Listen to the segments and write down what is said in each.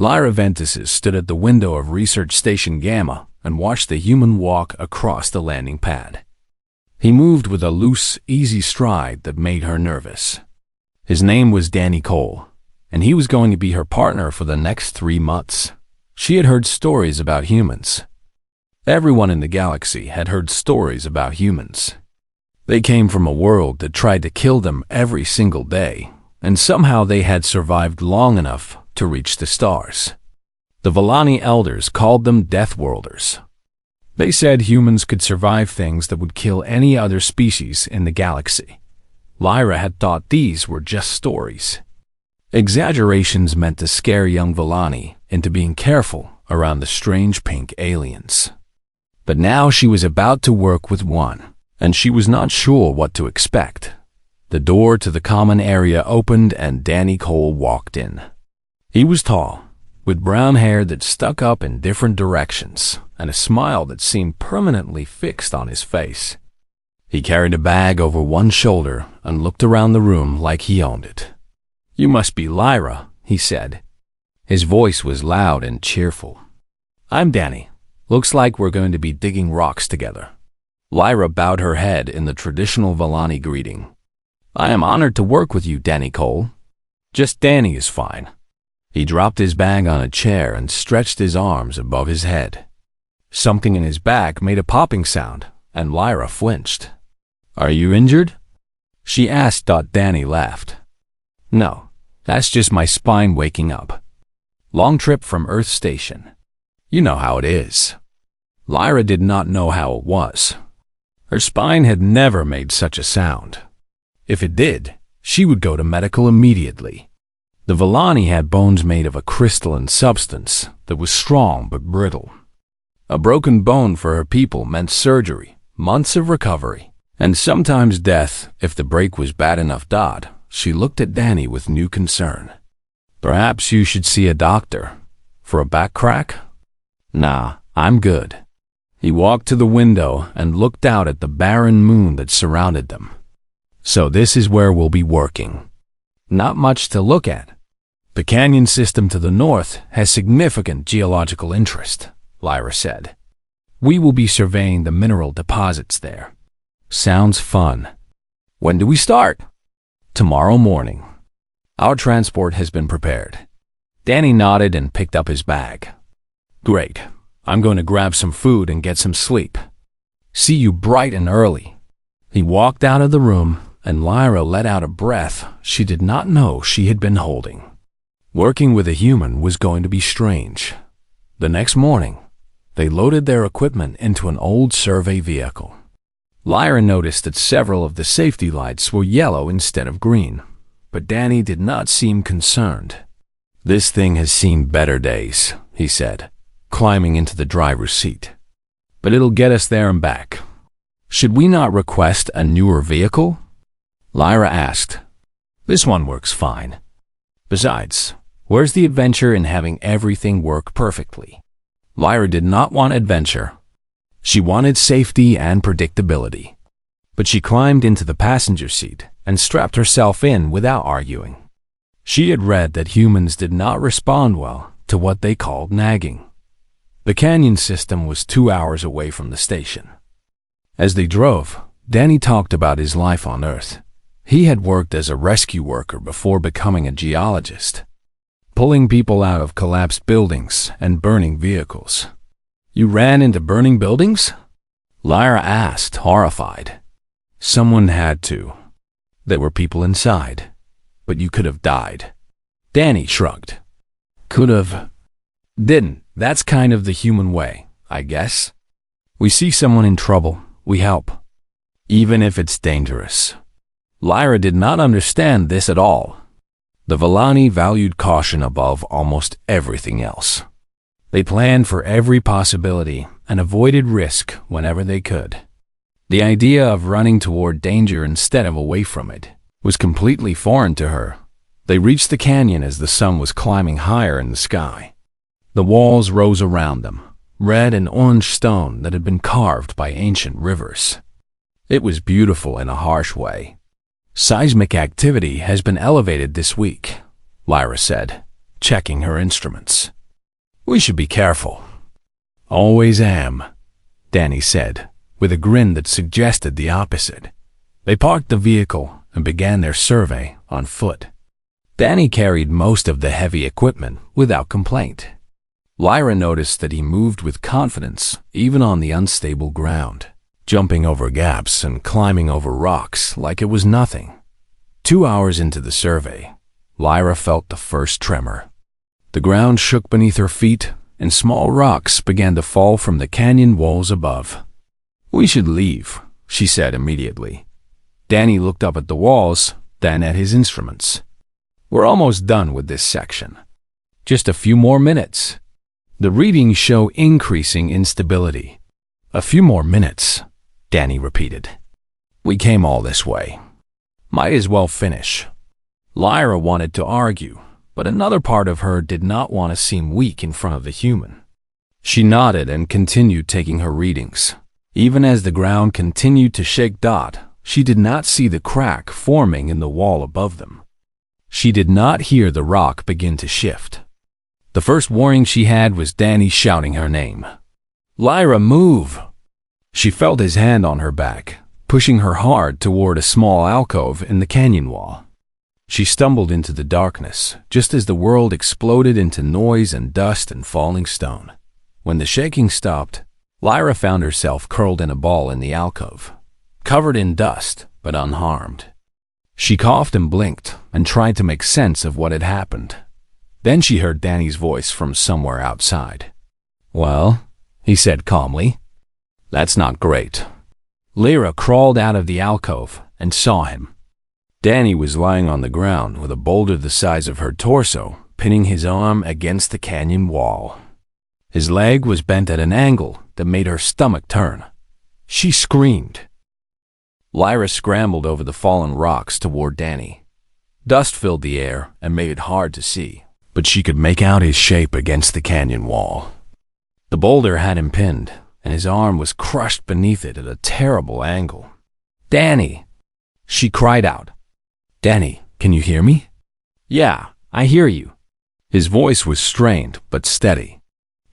Lyra Ventuses stood at the window of Research Station Gamma and watched the human walk across the landing pad. He moved with a loose, easy stride that made her nervous. His name was Danny Cole, and he was going to be her partner for the next 3 months. She had heard stories about humans. Everyone in the galaxy had heard stories about humans. They came from a world that tried to kill them every single day, and somehow they had survived long enough to reach the stars. The Villani elders called them Death Worlders. They said humans could survive things that would kill any other species in the galaxy. Lyra had thought these were just stories. Exaggerations meant to scare young Villani into being careful around the strange pink aliens. But now she was about to work with one, and she was not sure what to expect. The door to the common area opened and Danny Cole walked in. He was tall, with brown hair that stuck up in different directions and a smile that seemed permanently fixed on his face. He carried a bag over one shoulder and looked around the room like he owned it. "You must be Lyra," he said. His voice was loud and cheerful. "I'm Danny. Looks like we're going to be digging rocks together." Lyra bowed her head in the traditional Villani greeting. "I am honored to work with you, Danny Cole." "Just Danny is fine." He dropped his bag on a chair and stretched his arms above his head. Something in his back made a popping sound, and Lyra flinched. "Are you injured?" she asked. Danny laughed. "No, that's just my spine waking up. Long trip from Earth Station. You know how it is." Lyra did not know how it was. Her spine had never made such a sound. If it did, she would go to medical immediately. The Villani had bones made of a crystalline substance that was strong but brittle. A broken bone for her people meant surgery, months of recovery, and sometimes death if the break was bad enough. She looked at Danny with new concern. "Perhaps you should see a doctor. For a back crack?" "Nah, I'm good." He walked to the window and looked out at the barren moon that surrounded them. "So this is where we'll be working." "Not much to look at. The canyon system to the north has significant geological interest," Lyra said. "We will be surveying the mineral deposits there." "Sounds fun. When do we start?" "Tomorrow morning. Our transport has been prepared." Danny nodded and picked up his bag. "Great. I'm going to grab some food and get some sleep. See you bright and early." He walked out of the room, and Lyra let out a breath she did not know she had been holding. Working with a human was going to be strange. The next morning, they loaded their equipment into an old survey vehicle. Lyra noticed that several of the safety lights were yellow instead of green, but Danny did not seem concerned. "This thing has seen better days," he said, climbing into the driver's seat. "But it'll get us there and back. Should we not request a newer vehicle?" Lyra asked. "This one works fine. Besides, where's the adventure in having everything work perfectly?" Lyra did not want adventure. She wanted safety and predictability. But she climbed into the passenger seat and strapped herself in without arguing. She had read that humans did not respond well to what they called nagging. The canyon system was 2 hours away from the station. As they drove, Danny talked about his life on Earth. He had worked as a rescue worker before becoming a geologist, pulling people out of collapsed buildings and burning vehicles. "You ran into burning buildings?" Lyra asked, horrified. "Someone had to. There were people inside, but you could have died." Danny shrugged. "Could have. Didn't. That's kind of the human way, I guess. We see someone in trouble, we help, even if it's dangerous." Lyra did not understand this at all. The Villani valued caution above almost everything else. They planned for every possibility and avoided risk whenever they could. The idea of running toward danger instead of away from it was completely foreign to her. They reached the canyon as the sun was climbing higher in the sky. The walls rose around them, red and orange stone that had been carved by ancient rivers. It was beautiful in a harsh way. "Seismic activity has been elevated this week," Lyra said, checking her instruments. "We should be careful." "Always am," Danny said, with a grin that suggested the opposite. They parked the vehicle and began their survey on foot. Danny carried most of the heavy equipment without complaint. Lyra noticed that he moved with confidence, even on the unstable ground, jumping over gaps and climbing over rocks like it was nothing. 2 hours into the survey, Lyra felt the first tremor. The ground shook beneath her feet, and small rocks began to fall from the canyon walls above. "We should leave," she said immediately. Danny looked up at the walls, then at his instruments. "We're almost done with this section. Just a few more minutes." The readings show increasing instability. "A few more minutes," Danny repeated. "We came all this way. Might as well finish." Lyra wanted to argue, but another part of her did not want to seem weak in front of the human. She nodded and continued taking her readings. Even as the ground continued to shake, she did not see the crack forming in the wall above them. She did not hear the rock begin to shift. The first warning she had was Danny shouting her name. "Lyra, move!" She felt his hand on her back, pushing her hard toward a small alcove in the canyon wall. She stumbled into the darkness, just as the world exploded into noise and dust and falling stone. When the shaking stopped, Lyra found herself curled in a ball in the alcove, covered in dust but unharmed. She coughed and blinked and tried to make sense of what had happened. Then she heard Danny's voice from somewhere outside. "Well," he said calmly, "that's not great." Lyra crawled out of the alcove and saw him. Danny was lying on the ground with a boulder the size of her torso pinning his arm against the canyon wall. His leg was bent at an angle that made her stomach turn. She screamed. Lyra scrambled over the fallen rocks toward Danny. Dust filled the air and made it hard to see, but she could make out his shape against the canyon wall. The boulder had him pinned, and his arm was crushed beneath it at a terrible angle. "Danny!" She cried out. "Danny, can you hear me?" "Yeah, I hear you." His voice was strained but steady.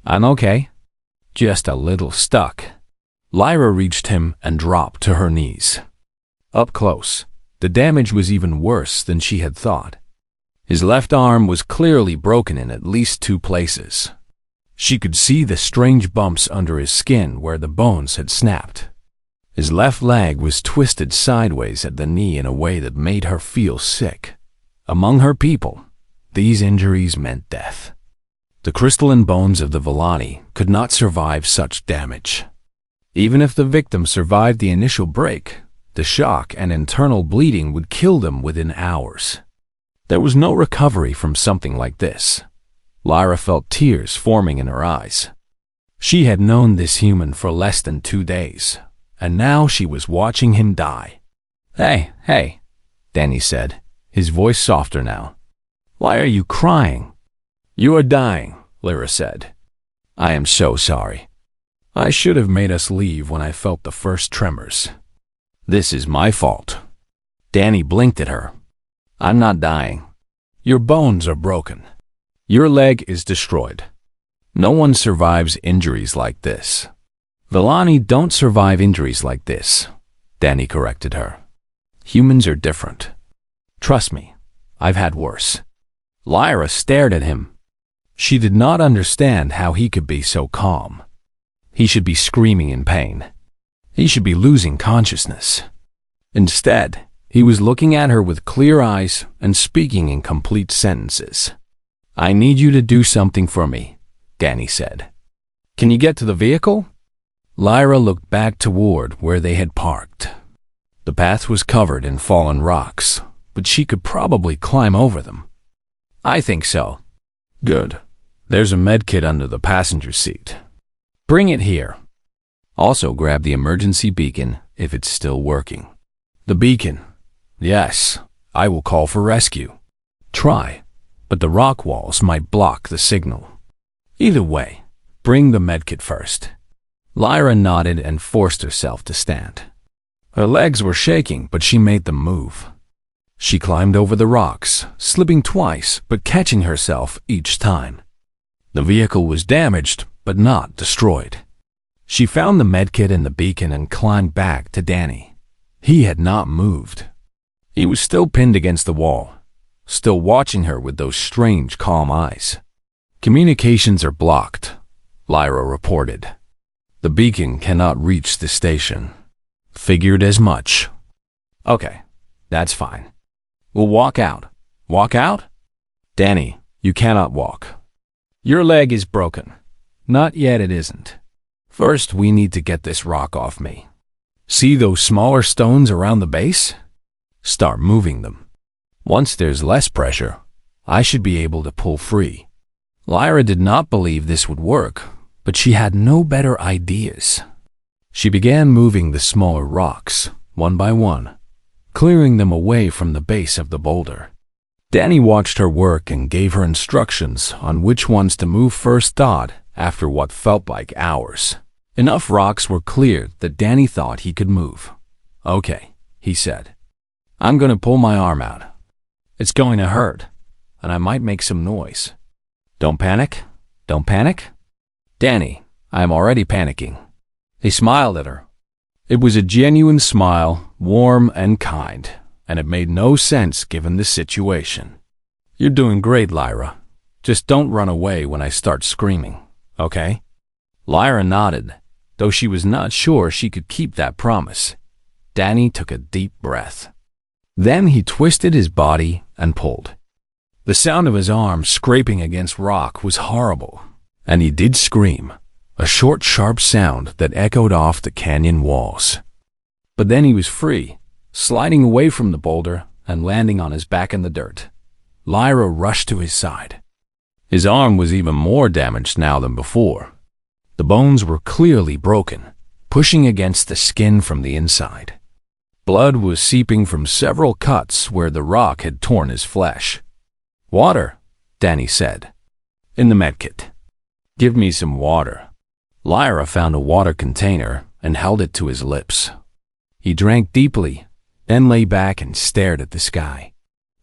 "I'm okay. Just a little stuck." Lyra reached him and dropped to her knees. Up close, the damage was even worse than she had thought. His left arm was clearly broken in at least 2 places. She could see the strange bumps under his skin where the bones had snapped. His left leg was twisted sideways at the knee in a way that made her feel sick. Among her people, these injuries meant death. The crystalline bones of the Villani could not survive such damage. Even if the victim survived the initial break, the shock and internal bleeding would kill them within hours. There was no recovery from something like this. Lyra felt tears forming in her eyes. She had known this human for less than 2 days, and now she was watching him die. Hey, Danny said, his voice softer now. "Why are you crying?" "You are dying," Lyra said. "I am so sorry. I should have made us leave when I felt the first tremors. This is my fault." Danny blinked at her. "I'm not dying. Your bones are broken. Your leg is destroyed. No one survives injuries like this." "Villani don't survive injuries like this," Danny corrected her. "Humans are different. Trust me, I've had worse." Lyra stared at him. She did not understand how he could be so calm. He should be screaming in pain. He should be losing consciousness. Instead, he was looking at her with clear eyes and speaking in complete sentences. "I need you to do something for me," Danny said. "Can you get to the vehicle?" Lyra looked back toward where they had parked. The path was covered in fallen rocks, but she could probably climb over them. "I think so." "Good. There's a medkit under the passenger seat. Bring it here. Also grab the emergency beacon if it's still working." "The beacon? Yes, I will call for rescue." "Try, but the rock walls might block the signal. Either way, bring the medkit first." Lyra nodded and forced herself to stand. Her legs were shaking, but she made them move. She climbed over the rocks, slipping twice but catching herself each time. The vehicle was damaged but not destroyed. She found the medkit and the beacon and climbed back to Danny. He had not moved. He was still pinned against the wall, still watching her with those strange, calm eyes. "Communications are blocked," Lyra reported. "The beacon cannot reach the station." "Figured as much." "Okay, that's fine. We'll walk out." "Walk out?" "Danny, you cannot walk. Your leg is broken." "Not yet, it isn't. First, we need to get this rock off me. See those smaller stones around the base? Start moving them. Once there's less pressure, I should be able to pull free." Lyra did not believe this would work, but she had no better ideas. She began moving the smaller rocks, one by one, clearing them away from the base of the boulder. Danny watched her work and gave her instructions on which ones to move first. After what felt like hours, enough rocks were cleared that Danny thought he could move. "Okay," he said. "I'm going to pull my arm out. It's going to hurt, and I might make some noise. Don't panic. Don't panic." "Danny, I am already panicking." He smiled at her. It was a genuine smile, warm and kind, and it made no sense given the situation. "You're doing great, Lyra. Just don't run away when I start screaming, okay?" Lyra nodded, though she was not sure she could keep that promise. Danny took a deep breath. Then he twisted his body and pulled. The sound of his arm scraping against rock was horrible, and he did scream, a short, sharp sound that echoed off the canyon walls. But then he was free, sliding away from the boulder and landing on his back in the dirt. Lyra rushed to his side. His arm was even more damaged now than before. The bones were clearly broken, pushing against the skin from the inside. Blood was seeping from several cuts where the rock had torn his flesh. "Water," Danny said. "In the medkit." "Give me some water." Lyra found a water container and held it to his lips. He drank deeply, then lay back and stared at the sky.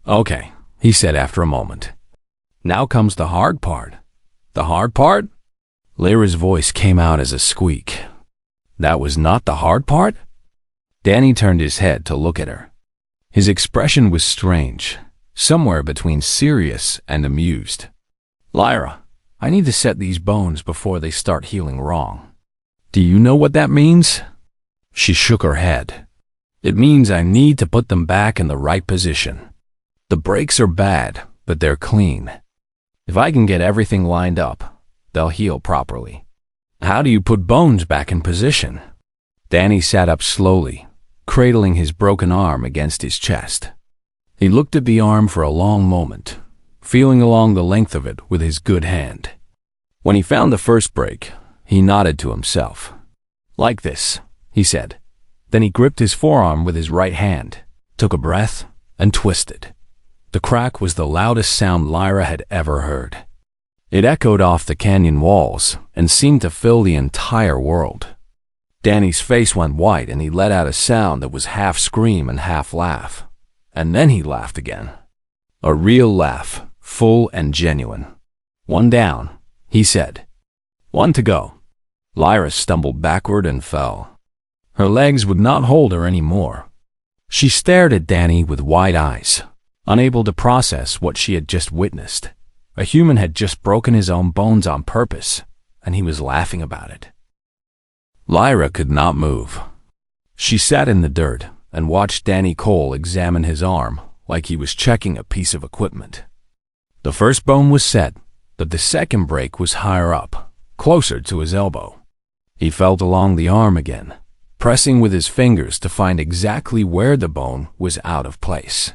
"Okay," he said after a moment. "Now comes the hard part." "The hard part?" Lyra's voice came out as a squeak. "That was not the hard part?" Danny turned his head to look at her. His expression was strange, somewhere between serious and amused. "Lyra, I need to set these bones before they start healing wrong." "Do you know what that means?" She shook her head. "It means I need to put them back in the right position. The breaks are bad, but they're clean. If I can get everything lined up, they'll heal properly." "How do you put bones back in position?" Danny sat up slowly, cradling his broken arm against his chest. He looked at the arm for a long moment, feeling along the length of it with his good hand. When he found the first break, he nodded to himself. "Like this," he said. Then he gripped his forearm with his right hand, took a breath, and twisted. The crack was the loudest sound Lyra had ever heard. It echoed off the canyon walls and seemed to fill the entire world. Danny's face went white and he let out a sound that was half scream and half laugh. And then he laughed again. A real laugh, full and genuine. "One down," he said. "One to go." Lyra stumbled backward and fell. Her legs would not hold her anymore. She stared at Danny with wide eyes, unable to process what she had just witnessed. A human had just broken his own bones on purpose, and he was laughing about it. Lyra could not move. She sat in the dirt and watched Danny Cole examine his arm like he was checking a piece of equipment. The first bone was set, but the second break was higher up, closer to his elbow. He felt along the arm again, pressing with his fingers to find exactly where the bone was out of place.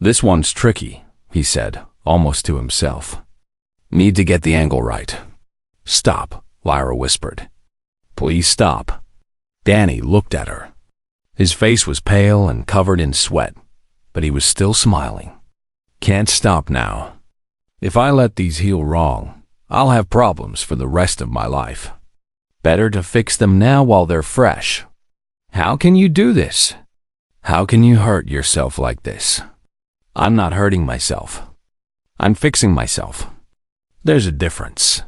"This one's tricky," he said, almost to himself. "Need to get the angle right." "Stop," Lyra whispered. "Please stop." Danny looked at her. His face was pale and covered in sweat, but he was still smiling. "Can't stop now. If I let these heal wrong, I'll have problems for the rest of my life. Better to fix them now while they're fresh." "How can you do this?" "How can you hurt yourself like this?" I'm not hurting myself. I'm fixing myself. There's a difference.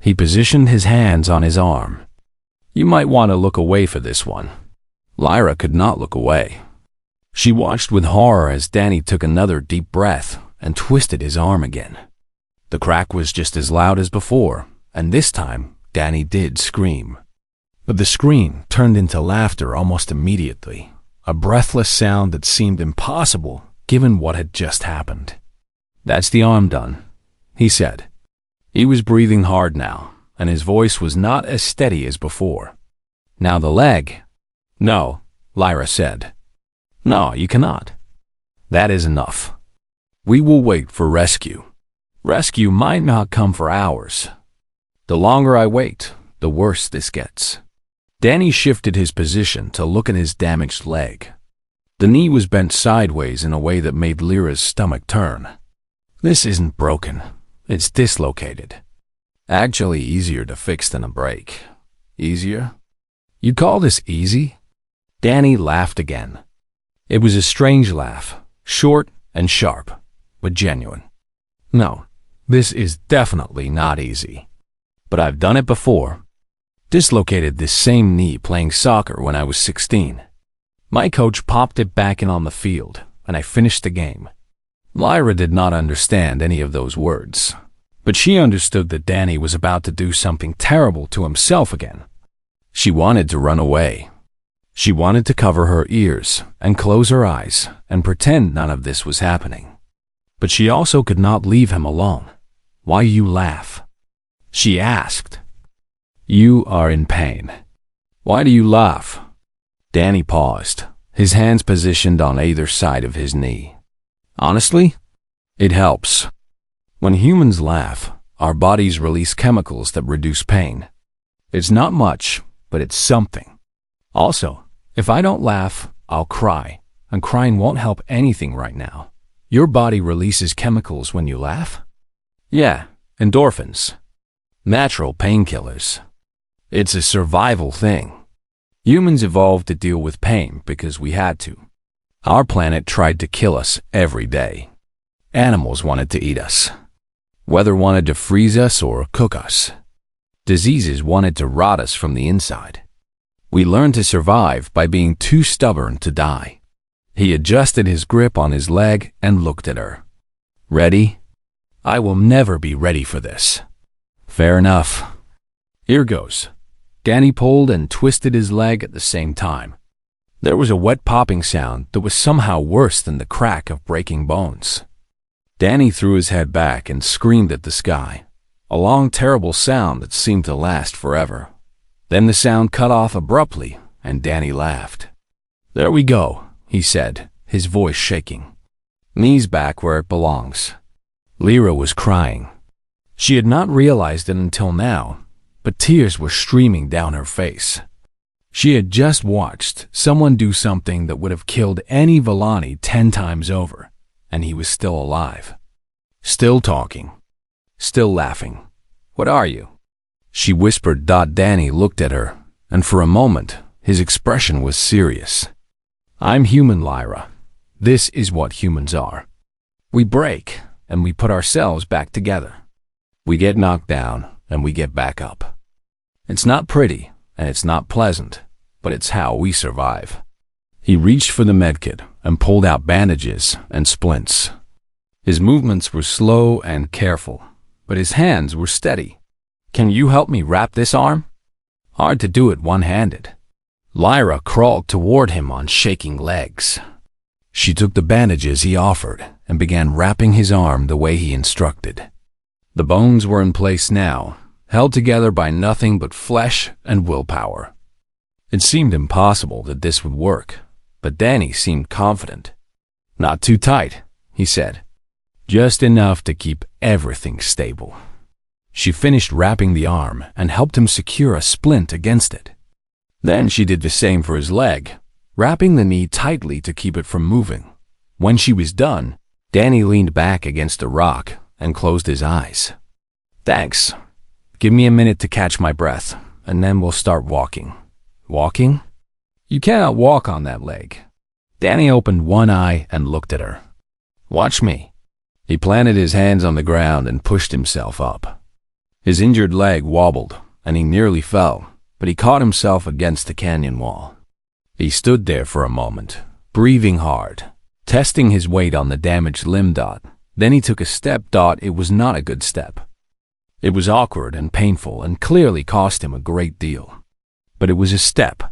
He positioned his hands on his arm. You might want to look away for this one. Lyra could not look away. She watched with horror as Danny took another deep breath and twisted his arm again. The crack was just as loud as before, and this time Danny did scream. But the scream turned into laughter almost immediately, a breathless sound that seemed impossible given what had just happened. That's the arm done, he said. He was breathing hard now, and his voice was not as steady as before. Now the leg. No, Lyra said. No, you cannot. That is enough. We will wait for rescue. Rescue might not come for hours. The longer I wait, the worse this gets. Danny shifted his position to look at his damaged leg. The knee was bent sideways in a way that made Lyra's stomach turn. This isn't broken. It's dislocated. Actually easier to fix than a break. Easier? You call this easy? Danny laughed again. It was a strange laugh, short and sharp, but genuine. No, this is definitely not easy. But I've done it before. Dislocated this same knee playing soccer when I was 16. My coach popped it back in on the field, and I finished the game. Lyra did not understand any of those words, but she understood that Danny was about to do something terrible to himself again. She wanted to run away. She wanted to cover her ears and close her eyes and pretend none of this was happening. But she also could not leave him alone. Why you laugh? She asked. You are in pain. Why do you laugh? Danny paused, his hands positioned on either side of his knee. Honestly, it helps. When humans laugh, our bodies release chemicals that reduce pain. It's not much, but it's something. Also, if I don't laugh, I'll cry, and crying won't help anything right now. Your body releases chemicals when you laugh? Yeah, endorphins. Natural painkillers. It's a survival thing. Humans evolved to deal with pain because we had to. Our planet tried to kill us every day. Animals wanted to eat us. Weather wanted to freeze us or cook us. Diseases wanted to rot us from the inside. We learned to survive by being too stubborn to die. He adjusted his grip on his leg and looked at her. Ready? I will never be ready for this. Fair enough. Here goes. Danny pulled and twisted his leg at the same time. There was a wet popping sound that was somehow worse than the crack of breaking bones. Danny threw his head back and screamed at the sky, a long, terrible sound that seemed to last forever. Then the sound cut off abruptly, and Danny laughed. There we go, he said, his voice shaking. Knees back where it belongs. Lyra was crying. She had not realized it until now, but tears were streaming down her face. She had just watched someone do something that would have killed any Villani 10 times over, and he was still alive. Still talking. Still laughing. What are you? She whispered. Danny looked at her, and for a moment, his expression was serious. I'm human, Lyra. This is what humans are. We break, and we put ourselves back together. We get knocked down, and we get back up. It's not pretty, and it's not pleasant, but it's how we survive. He reached for the medkit and pulled out bandages and splints. His movements were slow and careful, but his hands were steady. Can you help me wrap this arm? Hard to do it one-handed. Lyra crawled toward him on shaking legs. She took the bandages he offered and began wrapping his arm the way he instructed. The bones were in place now, held together by nothing but flesh and willpower. It seemed impossible that this would work, but Danny seemed confident. Not too tight, he said. Just enough to keep everything stable. She finished wrapping the arm and helped him secure a splint against it. Then she did the same for his leg, wrapping the knee tightly to keep it from moving. When she was done, Danny leaned back against a rock and closed his eyes. Thanks. Give me a minute to catch my breath, and then we'll start walking. Walking? You cannot walk on that leg. Danny opened one eye and looked at her. Watch me." He planted his hands on the ground and pushed himself up. His injured leg wobbled, and he nearly fell, but he caught himself against the canyon wall. He stood there for a moment, breathing hard, testing his weight on the damaged limb. Then he took a step. It was not a good step. It was awkward and painful and clearly cost him a great deal. But it was a step.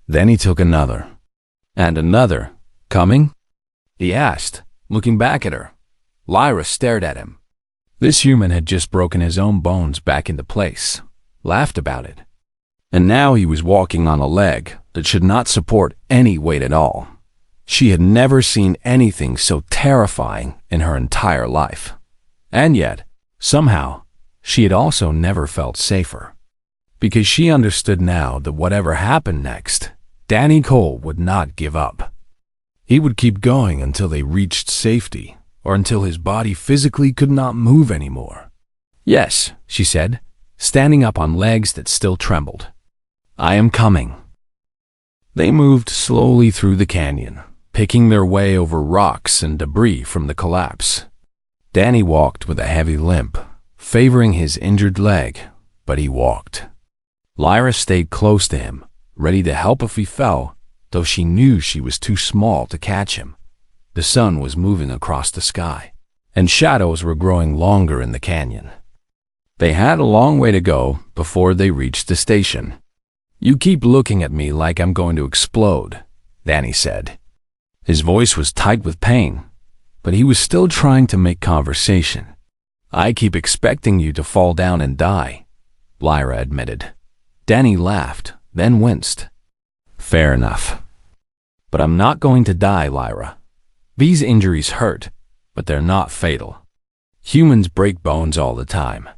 Then he took another. And another. "Coming?" he asked, looking back at her. Lyra stared at him. This human had just broken his own bones back into place, laughed about it. And now he was walking on a leg that should not support any weight at all. She had never seen anything so terrifying in her entire life. And yet, somehow, she had also never felt safer. Because she understood now that whatever happened next, Danny Cole would not give up. He would keep going until they reached safety, or until his body physically could not move anymore. "Yes," she said, standing up on legs that still trembled. "I am coming." They moved slowly through the canyon, picking their way over rocks and debris from the collapse. Danny walked with a heavy limp, favoring his injured leg, but he walked. Lyra stayed close to him, ready to help if he fell, though she knew she was too small to catch him. The sun was moving across the sky, and shadows were growing longer in the canyon. They had a long way to go before they reached the station. "You keep looking at me like I'm going to explode," Danny said. His voice was tight with pain, but he was still trying to make conversation. "I keep expecting you to fall down and die," Lyra admitted. Danny laughed, then winced. "Fair enough. But I'm not going to die, Lyra. These injuries hurt, but they're not fatal. Humans break bones all the time.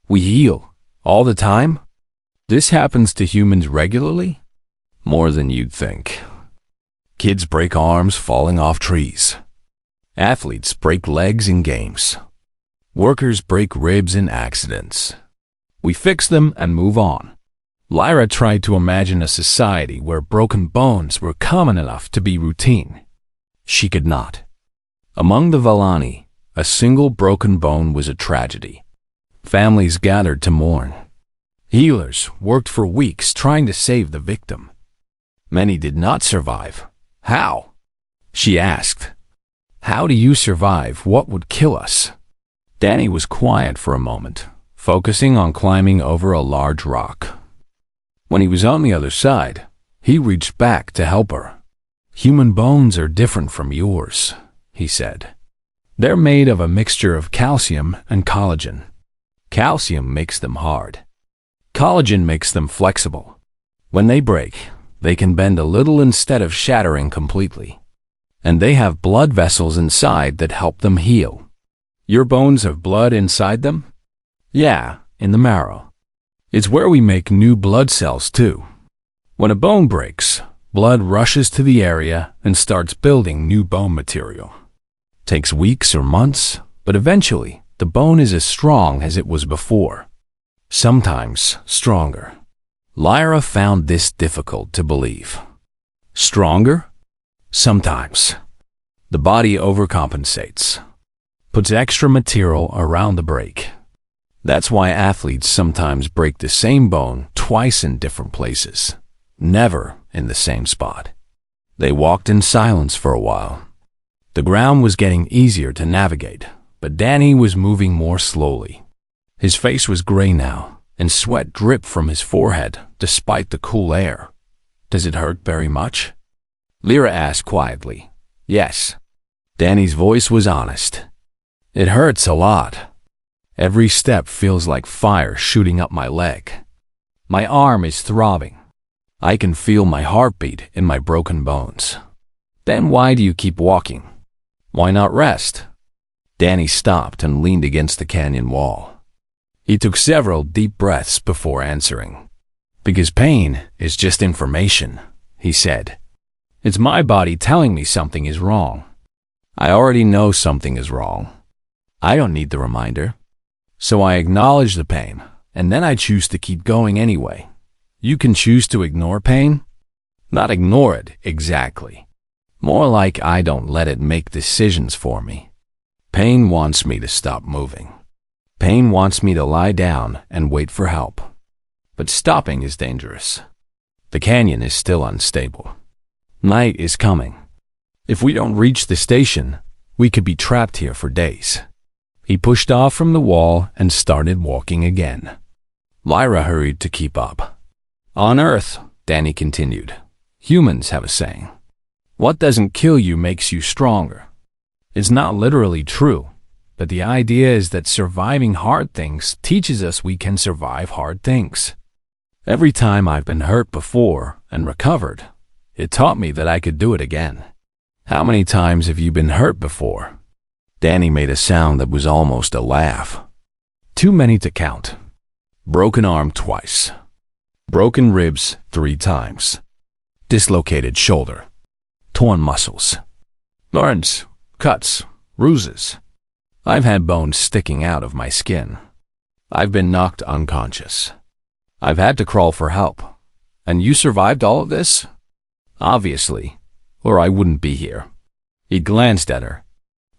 We heal all the time? This happens to humans regularly? More than you'd think. Kids break arms falling off trees. Athletes break legs in games. Workers break ribs in accidents. We fix them and move on." Lyra tried to imagine a society where broken bones were common enough to be routine. She could not. Among the Valani, a single broken bone was a tragedy. Families gathered to mourn. Healers worked for weeks trying to save the victim. Many did not survive. "How?" she asked. "How do you survive what would kill us?" Danny was quiet for a moment, focusing on climbing over a large rock. When he was on the other side, he reached back to help her. "Human bones are different from yours," he said. "They're made of a mixture of calcium and collagen. Calcium makes them hard. Collagen makes them flexible. When they break, they can bend a little instead of shattering completely. And they have blood vessels inside that help them heal." "Your bones have blood inside them?" "Yeah, in the marrow. It's where we make new blood cells too. When a bone breaks, blood rushes to the area and starts building new bone material. Takes weeks or months, but eventually the bone is as strong as it was before. Sometimes stronger." Lyra found this difficult to believe. "Stronger?" "Sometimes. The body overcompensates. Puts extra material around the break. That's why athletes sometimes break the same bone twice in different places, never in the same spot." They walked in silence for a while. The ground was getting easier to navigate, but Danny was moving more slowly. His face was gray now, and sweat dripped from his forehead despite the cool air. "Does it hurt very much?" Lyra asked quietly. "Yes." Danny's voice was honest. "It hurts a lot. Every step feels like fire shooting up my leg. My arm is throbbing. I can feel my heartbeat in my broken bones." "Then why do you keep walking? Why not rest?" Danny stopped and leaned against the canyon wall. He took several deep breaths before answering. "Because pain is just information," he said. "It's my body telling me something is wrong. I already know something is wrong. I don't need the reminder. So I acknowledge the pain, and then I choose to keep going anyway. You can choose to ignore pain? Not ignore it, exactly. More like I don't let it make decisions for me. Pain wants me to stop moving. Pain wants me to lie down and wait for help. But stopping is dangerous. The canyon is still unstable. Night is coming. If we don't reach the station, we could be trapped here for days. He pushed off from the wall and started walking again. Lyra hurried to keep up. On Earth, Danny continued, humans have a saying. What doesn't kill you makes you stronger. It's not literally true, but the idea is that surviving hard things teaches us we can survive hard things. Every time I've been hurt before and recovered, it taught me that I could do it again. How many times have you been hurt before? Danny made a sound that was almost a laugh. Too many to count. Broken arm twice. Broken ribs 3 times. Dislocated shoulder. Torn muscles. Burns, cuts, bruises. I've had bones sticking out of my skin. I've been knocked unconscious. I've had to crawl for help. And you survived all of this? Obviously, or I wouldn't be here. He glanced at her.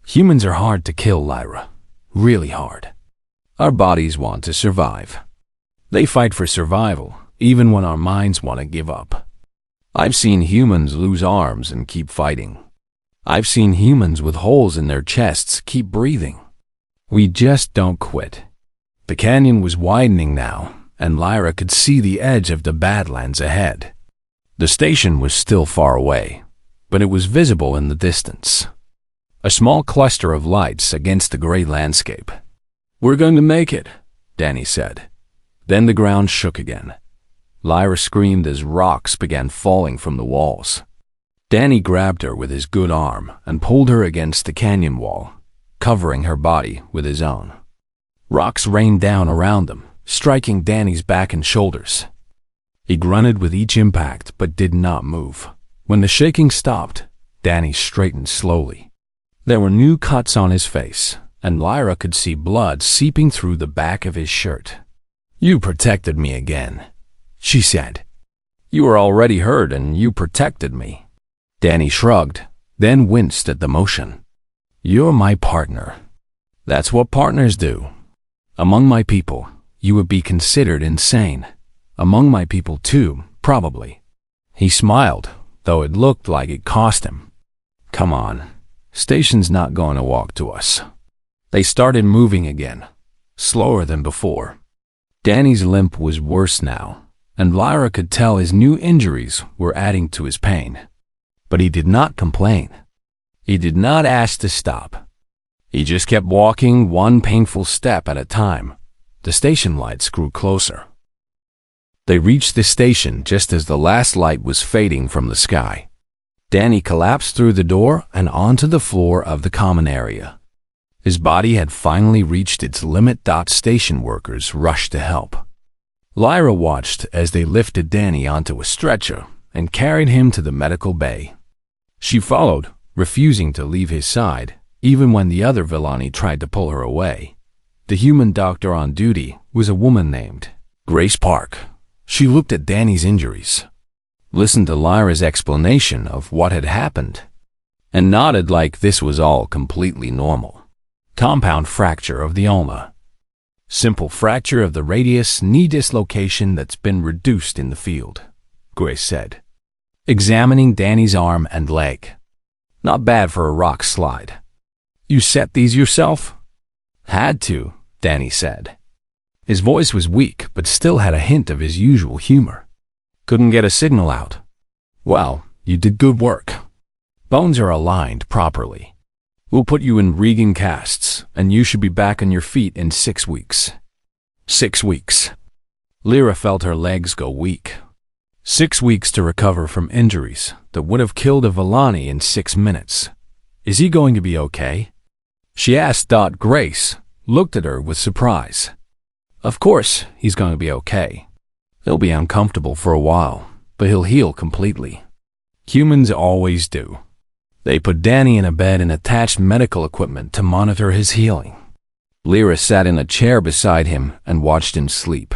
Humans are hard to kill, Lyra. Really hard. Our bodies want to survive. They fight for survival, even when our minds want to give up. I've seen humans lose arms and keep fighting. I've seen humans with holes in their chests keep breathing. We just don't quit. The canyon was widening now, and Lyra could see the edge of the Badlands ahead. The station was still far away, but it was visible in the distance. A small cluster of lights against the gray landscape. We're going to make it, Danny said. Then the ground shook again. Lyra screamed as rocks began falling from the walls. Danny grabbed her with his good arm and pulled her against the canyon wall, covering her body with his own. Rocks rained down around them, striking Danny's back and shoulders. He grunted with each impact but did not move. When the shaking stopped, Danny straightened slowly. There were new cuts on his face, and Lyra could see blood seeping through the back of his shirt. You protected me again, she said. You were already hurt and you protected me. Danny shrugged, then winced at the motion. You're my partner. That's what partners do. Among my people, you would be considered insane. Among my people too, probably. He smiled, though it looked like it cost him. Come on, station's not going to walk to us. They started moving again, slower than before. Danny's limp was worse now, and Lyra could tell his new injuries were adding to his pain. But he did not complain. He did not ask to stop. He just kept walking one painful step at a time. The station lights grew closer. They reached the station just as the last light was fading from the sky. Danny collapsed through the door and onto the floor of the common area. His body had finally reached its limit. Station workers rushed to help. Lyra watched as they lifted Danny onto a stretcher and carried him to the medical bay. She followed, refusing to leave his side, even when the other Villani tried to pull her away. The human doctor on duty was a woman named Grace Park. She looked at Danny's injuries, listened to Lyra's explanation of what had happened, and nodded like this was all completely normal. Compound fracture of the ulna. Simple fracture of the radius knee dislocation that's been reduced in the field, Grace said, examining Danny's arm and leg. Not bad for a rock slide. You set these yourself? Had to, Danny said. His voice was weak, but still had a hint of his usual humor. Couldn't get a signal out. Well, you did good work. Bones are aligned properly. We'll put you in rigging casts, and you should be back on your feet in 6 weeks. 6 weeks. Lyra felt her legs go weak. 6 weeks to recover from injuries that would have killed a Villani in 6 minutes. Is he going to be okay? She asked. Grace looked at her with surprise. Of course, he's going to be okay. He'll be uncomfortable for a while, but he'll heal completely. Humans always do. They put Danny in a bed and attached medical equipment to monitor his healing. Lyra sat in a chair beside him and watched him sleep.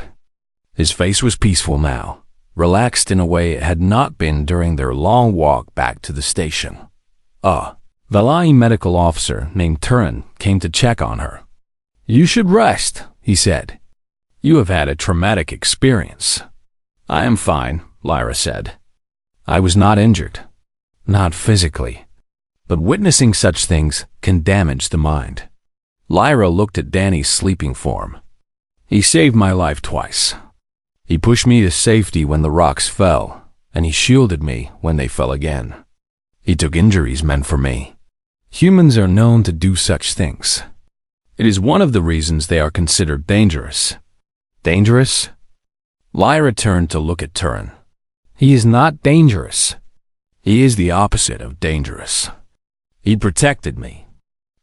His face was peaceful now, relaxed in a way it had not been during their long walk back to the station. A Valai medical officer named Turin came to check on her. "You should rest," he said. "You have had a traumatic experience." "I am fine," Lyra said. "I was not injured. Not physically. But witnessing such things can damage the mind." Lyra looked at Danny's sleeping form. "He saved my life twice. He pushed me to safety when the rocks fell, and he shielded me when they fell again. He took injuries meant for me. Humans are known to do such things. It is one of the reasons they are considered dangerous." "Dangerous?" Lyra turned to look at Turin. "He is not dangerous. He is the opposite of dangerous. He protected me.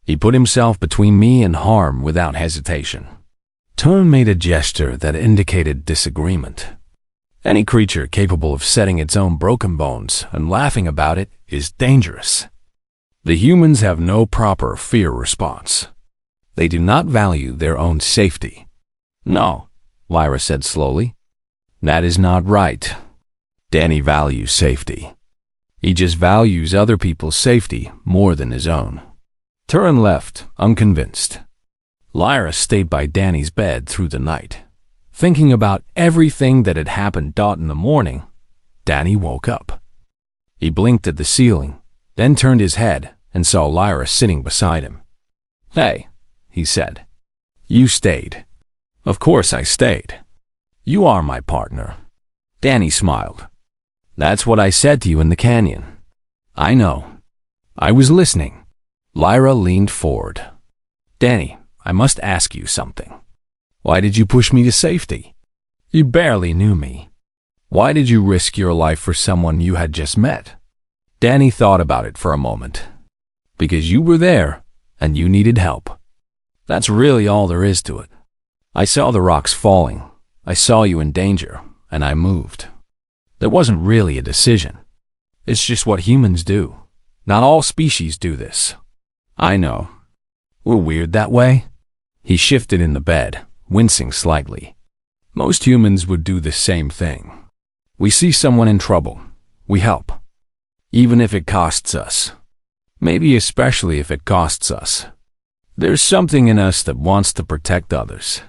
He put himself between me and harm without hesitation." Turin made a gesture that indicated disagreement. "Any creature capable of setting its own broken bones and laughing about it is dangerous. The humans have no proper fear response. They do not value their own safety." "No," Lyra said slowly. "That is not right. Danny values safety. He just values other people's safety more than his own." Turin left, unconvinced. Lyra stayed by Danny's bed through the night, thinking about everything that had happened. In the morning, Danny woke up. He blinked at the ceiling, then turned his head and saw Lyra sitting beside him. "Hey," he said. "You stayed." "Of course I stayed. You are my partner." Danny smiled. "That's what I said to you in the canyon." "I know. I was listening." Lyra leaned forward. "Danny, I must ask you something. Why did you push me to safety? You barely knew me. Why did you risk your life for someone you had just met?" Danny thought about it for a moment. "Because you were there, and you needed help. That's really all there is to it. I saw the rocks falling. I saw you in danger, and I moved. There wasn't really a decision. It's just what humans do. Not all species do this." "I know. We're weird that way." He shifted in the bed, wincing slightly. "Most humans would do the same thing. We see someone in trouble. We help. Even if it costs us. Maybe especially if it costs us. There's something in us that wants to protect others.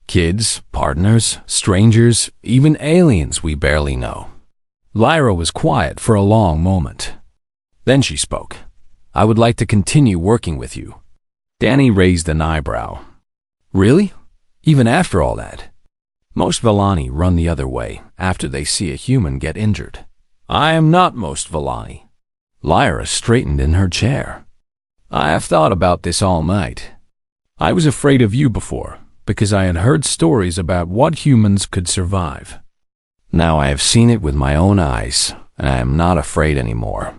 Kids, partners, strangers, even aliens we barely know." Lyra was quiet for a long moment. Then she spoke. "I would like to continue working with you." Danny raised an eyebrow. "Really? Even after all that?" "Most Vellani run the other way after they see a human get injured." "I am not most Vellani." Lyra straightened in her chair. "I have thought about this all night. I was afraid of you before, because I had heard stories about what humans could survive. Now I have seen it with my own eyes, and I am not afraid anymore.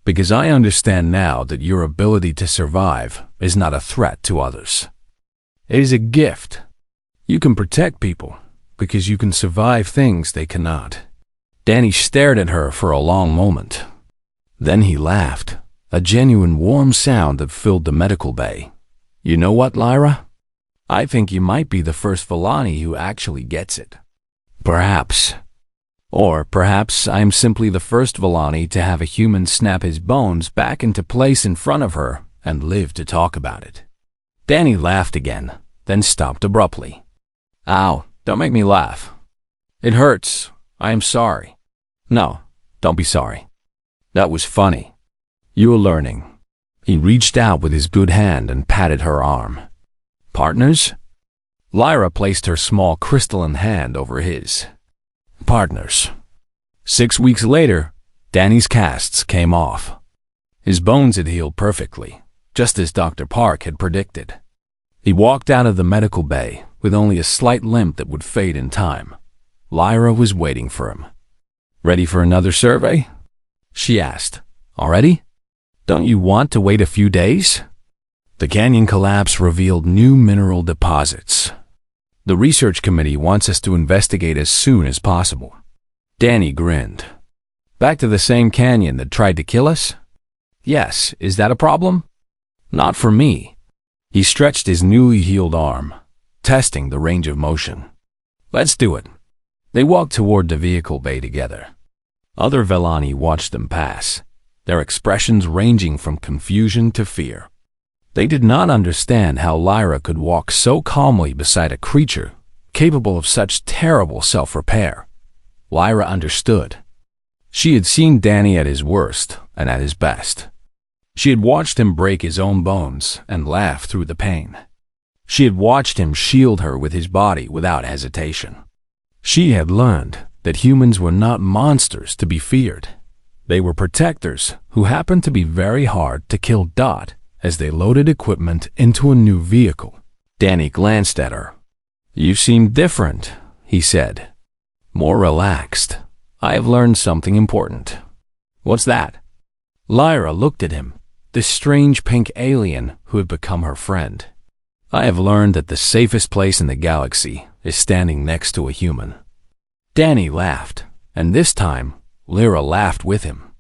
Because I understand now that your ability to survive is not a threat to others. It is a gift. You can protect people, because you can survive things they cannot." Danny stared at her for a long moment. Then he laughed, a genuine warm sound that filled the medical bay. "You know what, Lyra? I think you might be the first Vellani who actually gets it. Perhaps. Or perhaps I am simply the first Vellani to have a human snap his bones back into place in front of her and live to talk about it." Danny laughed again, then stopped abruptly. "Ow, don't make me laugh. It hurts. I am sorry." "No, don't be sorry. That was funny. You're learning." He reached out with his good hand and patted her arm. "Partners?" Lyra placed her small crystalline hand over his. "Partners." 6 weeks later, Danny's casts came off. His bones had healed perfectly, just as Dr. Park had predicted. He walked out of the medical bay with only a slight limp that would fade in time. Lyra was waiting for him. "Ready for another survey?" she asked. "Already? Don't you want to wait a few days?" The canyon collapse revealed new mineral deposits. "The research committee wants us to investigate as soon as possible." Danny grinned. "Back to the same canyon that tried to kill us?" "Yes, is that a problem?" "Not for me." He stretched his newly healed arm, testing the range of motion. "Let's do it." They walked toward the vehicle bay together. Other Vellani watched them pass. their expressions ranging from confusion to fear. They did not understand how Lyra could walk so calmly beside a creature capable of such terrible self-repair. Lyra understood. She had seen Danny at his worst and at his best. She had watched him break his own bones and laugh through the pain. She had watched him shield her with his body without hesitation. She had learned that humans were not monsters to be feared. They were protectors who happened to be very hard to kill. As they loaded equipment into a new vehicle, Danny glanced at her. "You seem different," he said. "More relaxed. I have learned something important." "What's that?" Lyra looked at him, this strange pink alien who had become her friend. "I have learned that the safest place in the galaxy is standing next to a human." Danny laughed, and this time, Lyra laughed with him.